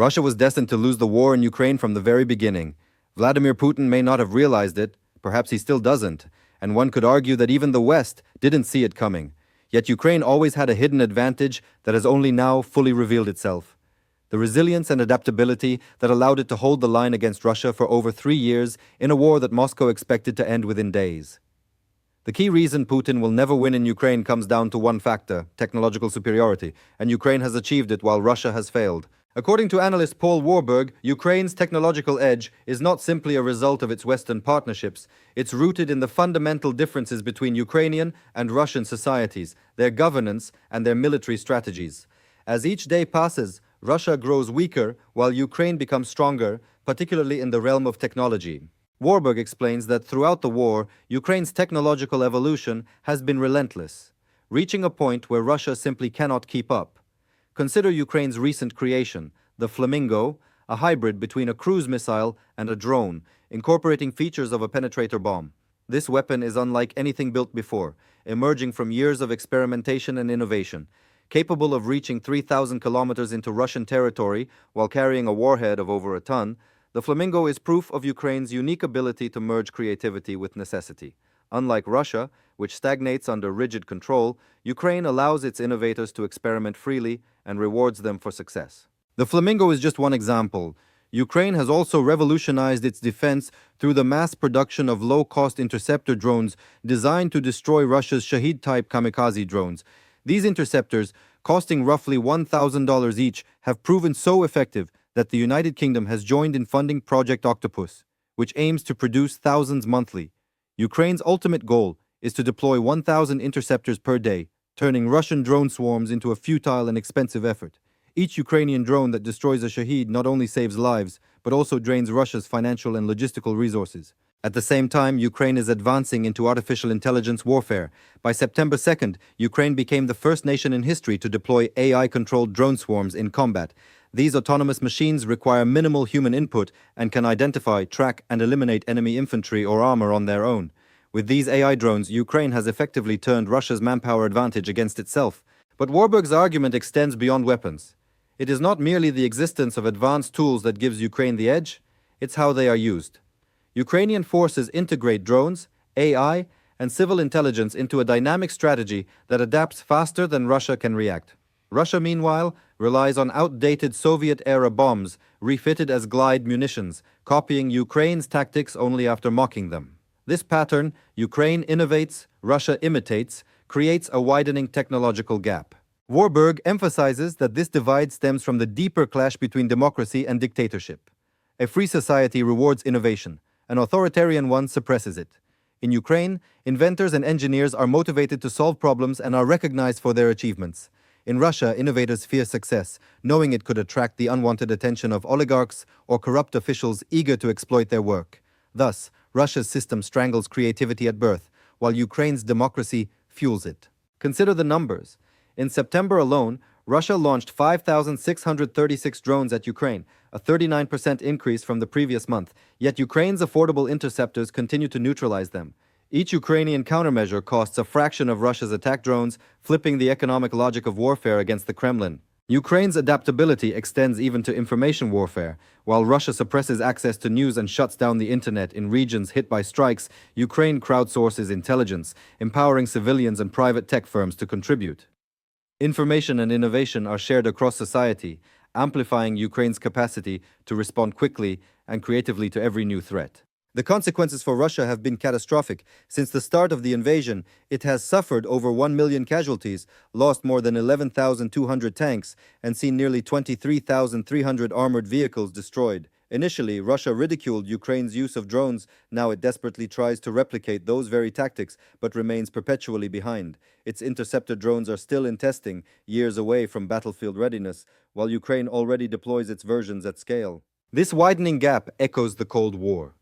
Russia was destined to lose the war in Ukraine from the very beginning. Vladimir Putin may not have realized it, perhaps he still doesn't, and one could argue that even the West didn't see it coming. Yet Ukraine always had a hidden advantage that has only now fully revealed itself. The resilience and adaptability that allowed it to hold the line against Russia for over 3 years in a war that Moscow expected to end within days. The key reason Putin will never win in Ukraine comes down to one factor: technological superiority, and Ukraine has achieved it while Russia has failed. According to analyst Paul Warburg, Ukraine's technological edge is not simply a result of its Western partnerships. It's rooted in the fundamental differences between Ukrainian and Russian societies, their governance, and their military strategies. As each day passes, Russia grows weaker while Ukraine becomes stronger, particularly in the realm of technology. Warburg explains that throughout the war, Ukraine's technological evolution has been relentless, reaching a point where Russia simply cannot keep up. Consider Ukraine's recent creation, the Flamingo, a hybrid between a cruise missile and a drone, incorporating features of a penetrator bomb. This weapon is unlike anything built before, emerging from years of experimentation and innovation. Capable of reaching 3,000 kilometers into Russian territory while carrying a warhead of over a ton, the Flamingo is proof of Ukraine's unique ability to merge creativity with necessity. Unlike Russia, which stagnates under rigid control, Ukraine allows its innovators to experiment freely and rewards them for success. The Flamingo is just one example. Ukraine has also revolutionized its defense through the mass production of low-cost interceptor drones designed to destroy Russia's Shahid-type kamikaze drones. These interceptors, costing roughly $1,000 each, have proven so effective that the United Kingdom has joined in funding Project Octopus, which aims to produce thousands monthly. Ukraine's ultimate goal is to deploy 1,000 interceptors per day, turning Russian drone swarms into a futile and expensive effort. Each Ukrainian drone that destroys a Shahid not only saves lives, but also drains Russia's financial and logistical resources. At the same time, Ukraine is advancing into artificial intelligence warfare. By September 2nd, Ukraine became the first nation in history to deploy AI-controlled drone swarms in combat. These autonomous machines require minimal human input and can identify, track, and eliminate enemy infantry or armor on their own. With these AI drones, Ukraine has effectively turned Russia's manpower advantage against itself. But Warburg's argument extends beyond weapons. It is not merely the existence of advanced tools that gives Ukraine the edge, it's how they are used. Ukrainian forces integrate drones, AI, and civil intelligence into a dynamic strategy that adapts faster than Russia can react. Russia, meanwhile, relies on outdated Soviet-era bombs refitted as glide munitions, copying Ukraine's tactics only after mocking them. This pattern, Ukraine innovates, Russia imitates, creates a widening technological gap. Warburg emphasizes that this divide stems from the deeper clash between democracy and dictatorship. A free society rewards innovation. An authoritarian one suppresses it. In Ukraine, inventors and engineers are motivated to solve problems and are recognized for their achievements. In Russia, innovators fear success, knowing it could attract the unwanted attention of oligarchs or corrupt officials eager to exploit their work. Thus, Russia's system strangles creativity at birth, while Ukraine's democracy fuels it. Consider the numbers. In September alone, Russia launched 5,636 drones at Ukraine, a 39% increase from the previous month, yet Ukraine's affordable interceptors continue to neutralize them. Each Ukrainian countermeasure costs a fraction of Russia's attack drones, flipping the economic logic of warfare against the Kremlin. Ukraine's adaptability extends even to information warfare. While Russia suppresses access to news and shuts down the internet in regions hit by strikes, Ukraine crowdsources intelligence, empowering civilians and private tech firms to contribute. Information and innovation are shared across society, amplifying Ukraine's capacity to respond quickly and creatively to every new threat. The consequences for Russia have been catastrophic. Since the start of the invasion, it has suffered over 1 million casualties, lost more than 11,200 tanks, and seen nearly 23,300 armored vehicles destroyed. Initially, Russia ridiculed Ukraine's use of drones. Now it desperately tries to replicate those very tactics, but remains perpetually behind. Its interceptor drones are still in testing, years away from battlefield readiness, while Ukraine already deploys its versions at scale. This widening gap echoes the Cold War.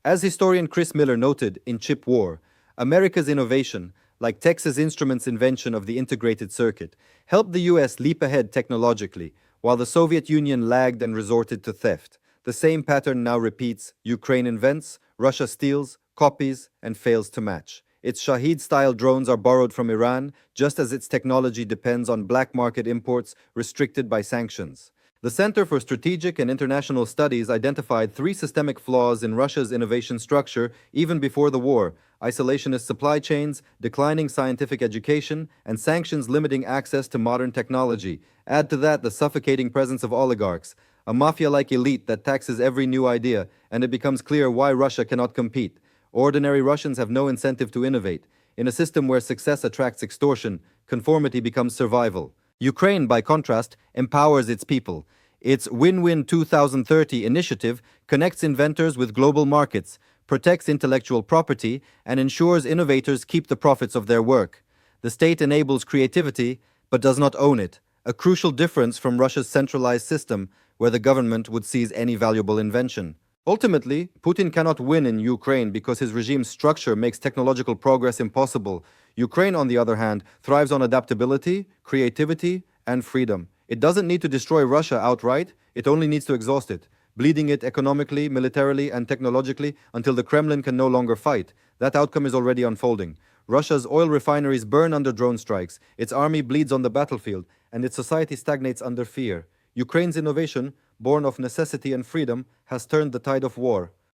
As historian Chris Miller noted in Chip War, America's innovation, like Texas Instruments' invention of the integrated circuit, helped the US leap ahead technologically, while the Soviet Union lagged and resorted to theft. The same pattern now repeats. Ukraine invents, Russia steals, copies, and fails to match. Its Shahid-style drones are borrowed from Iran, just as its technology depends on black market imports restricted by sanctions. The Center for Strategic and International Studies identified three systemic flaws in Russia's innovation structure even before the war: isolationist supply chains, declining scientific education, and sanctions limiting access to modern technology. Add to that the suffocating presence of oligarchs, a mafia-like elite that taxes every new idea, and it becomes clear why Russia cannot compete. Ordinary Russians have no incentive to innovate. In a system where success attracts extortion, conformity becomes survival. Ukraine, by contrast, empowers its people. Its Win-Win 2030 initiative connects inventors with global markets, protects intellectual property, and ensures innovators keep the profits of their work. The state enables creativity, but does not own it, a crucial difference from Russia's centralized system, where the government would seize any valuable invention. Ultimately, Putin cannot win in Ukraine because his regime's structure makes technological progress impossible. Ukraine, on the other hand, thrives on adaptability, creativity, and freedom. It doesn't need to destroy Russia outright, it only needs to exhaust it, bleeding it economically, militarily, and technologically until the Kremlin can no longer fight. That outcome is already unfolding. Russia's oil refineries burn under drone strikes, its army bleeds on the battlefield, and its society stagnates under fear. Ukraine's innovation, born of necessity and freedom, has turned the tide of war.